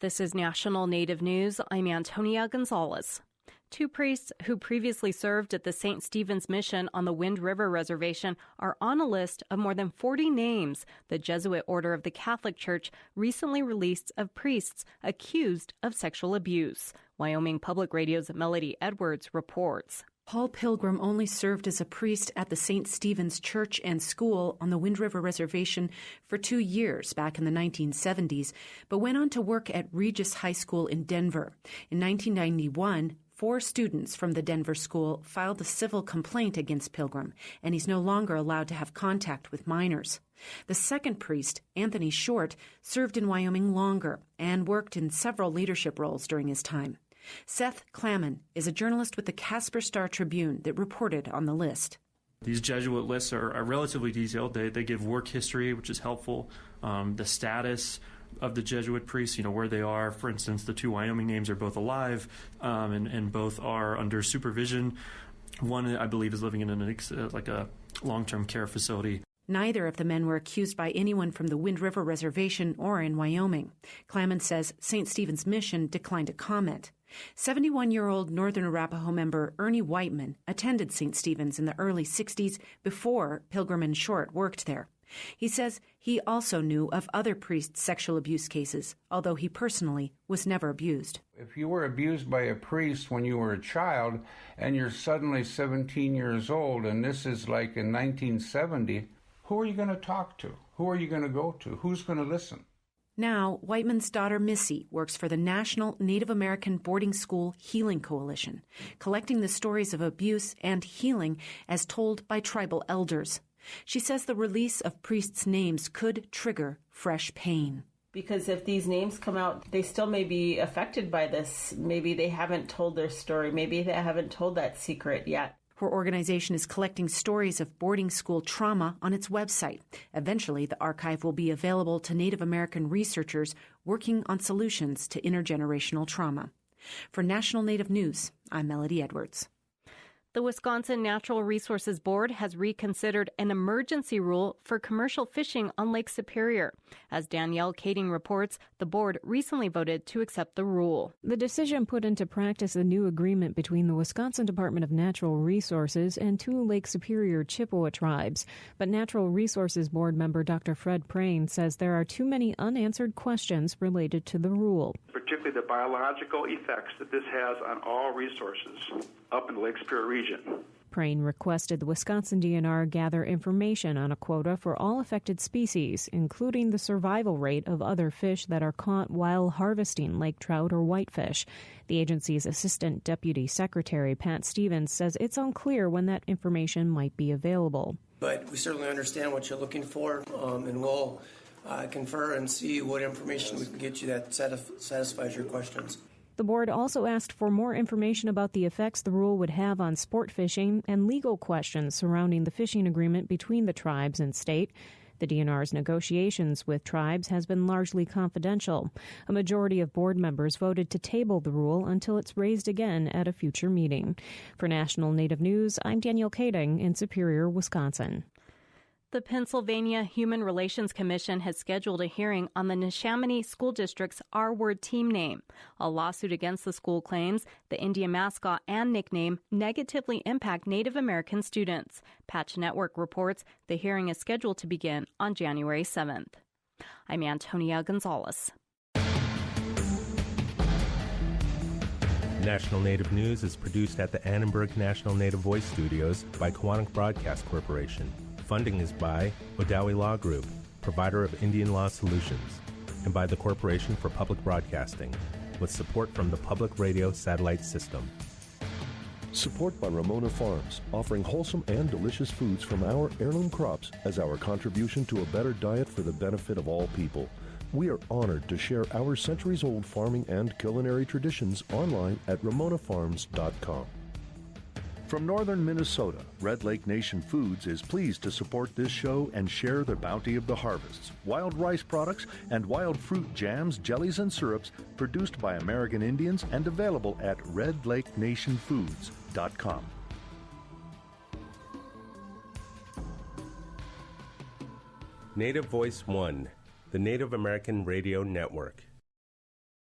This is National Native News. I'm Antonia Gonzalez. Two priests who previously served at the St. Stephen's Mission on the Wind River Reservation are on a list of more than 40 names the Jesuit Order of the Catholic Church recently released of priests accused of sexual abuse. Wyoming Public Radio's Melody Edwards reports. Paul Pilgrim only served as a priest at the St. Stephen's Church and School on the Wind River Reservation for 2 years back in the 1970s, but went on to work at Regis High School in Denver. In 1991, 4 students from the Denver school filed a civil complaint against Pilgrim, and he's no longer allowed to have contact with minors. The second priest, Anthony Short, served in Wyoming longer and worked in several leadership roles during his time. Seth Clamon is a journalist with the Casper Star-Tribune that reported on the list. These Jesuit lists are relatively detailed. They give work history, which is helpful, the status of the Jesuit priests, where they are. For instance, the 2 Wyoming names are both alive, and both are under supervision. One, I believe, is living in a long-term care facility. Neither of the men were accused by anyone from the Wind River Reservation or in Wyoming. Clamon says St. Stephen's Mission declined to comment. 71-year-old Northern Arapaho member Ernie Whiteman attended St. Stephen's in the early 60s before Pilgrim and Short worked there. He says he also knew of other priests' sexual abuse cases, although he personally was never abused. If you were abused by a priest when you were a child and you're suddenly 17 years old, and this is like in 1970, who are you going to talk to? Who are you going to go to? Who's going to listen? Now, Whiteman's daughter Missy works for the National Native American Boarding School Healing Coalition, collecting the stories of abuse and healing as told by tribal elders. She says the release of priests' names could trigger fresh pain. Because if these names come out, they still may be affected by this. Maybe they haven't told their story. Maybe they haven't told that secret yet. Her organization is collecting stories of boarding school trauma on its website. Eventually, the archive will be available to Native American researchers working on solutions to intergenerational trauma. For National Native News, I'm Melody Edwards. The Wisconsin Natural Resources Board has reconsidered an emergency rule for commercial fishing on Lake Superior. As Danielle Kading reports, the board recently voted to accept the rule. The decision put into practice a new agreement between the Wisconsin Department of Natural Resources and 2 Lake Superior Chippewa tribes. But Natural Resources Board member Dr. Fred Prain says there are too many unanswered questions related to the rule. Particularly the biological effects that this has on all resources up in the Lake Superior region. Prain requested the Wisconsin DNR gather information on a quota for all affected species, including the survival rate of other fish that are caught while harvesting lake trout or whitefish. The agency's Assistant Deputy Secretary, Pat Stevens, says it's unclear when that information might be available. But we certainly understand what you're looking for, and we'll confer and see what information we can get you that satisfies your questions. The board also asked for more information about the effects the rule would have on sport fishing and legal questions surrounding the fishing agreement between the tribes and state. The DNR's negotiations with tribes has been largely confidential. A majority of board members voted to table the rule until it's raised again at a future meeting. For National Native News, I'm Danielle Kading in Superior, Wisconsin. The Pennsylvania Human Relations Commission has scheduled a hearing on the Neshaminy School District's R-Word team name. A lawsuit against the school claims the Indian mascot and nickname negatively impact Native American students. Patch Network reports the hearing is scheduled to begin on January 7th. I'm Antonia Gonzalez. National Native News is produced at the Annenberg National Native Voice Studios by Quantic Broadcast Corporation. Funding is by Odawi Law Group, provider of Indian law solutions, and by the Corporation for Public Broadcasting, with support from the Public Radio Satellite System. Support by Ramona Farms, offering wholesome and delicious foods from our heirloom crops as our contribution to a better diet for the benefit of all people. We are honored to share our centuries-old farming and culinary traditions online at ramonafarms.com. From northern Minnesota, Red Lake Nation Foods is pleased to support this show and share the bounty of the harvests, wild rice products, and wild fruit jams, jellies, and syrups produced by American Indians and available at redlakenationfoods.com. Native Voice One, the Native American Radio Network.